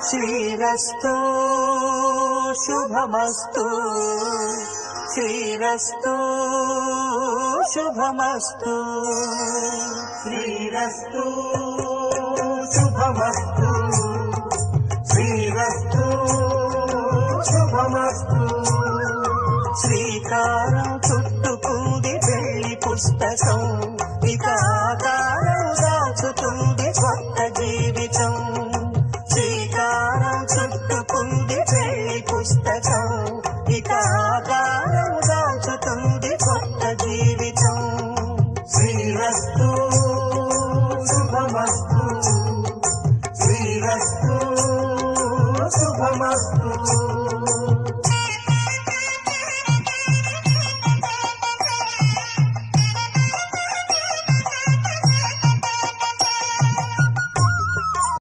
శ్రీరస్తు శుభమస్తు శ్రీరస్తు శుభమస్తు శ్రీరస్తు శుభమస్తు శ్రీరస్తు శుభమస్తు శ్రీకారం చుట్టుకుంది పెళ్లి పుస్తకం ఇక ఆకారం దాచుతుంది కొత్త జీవితం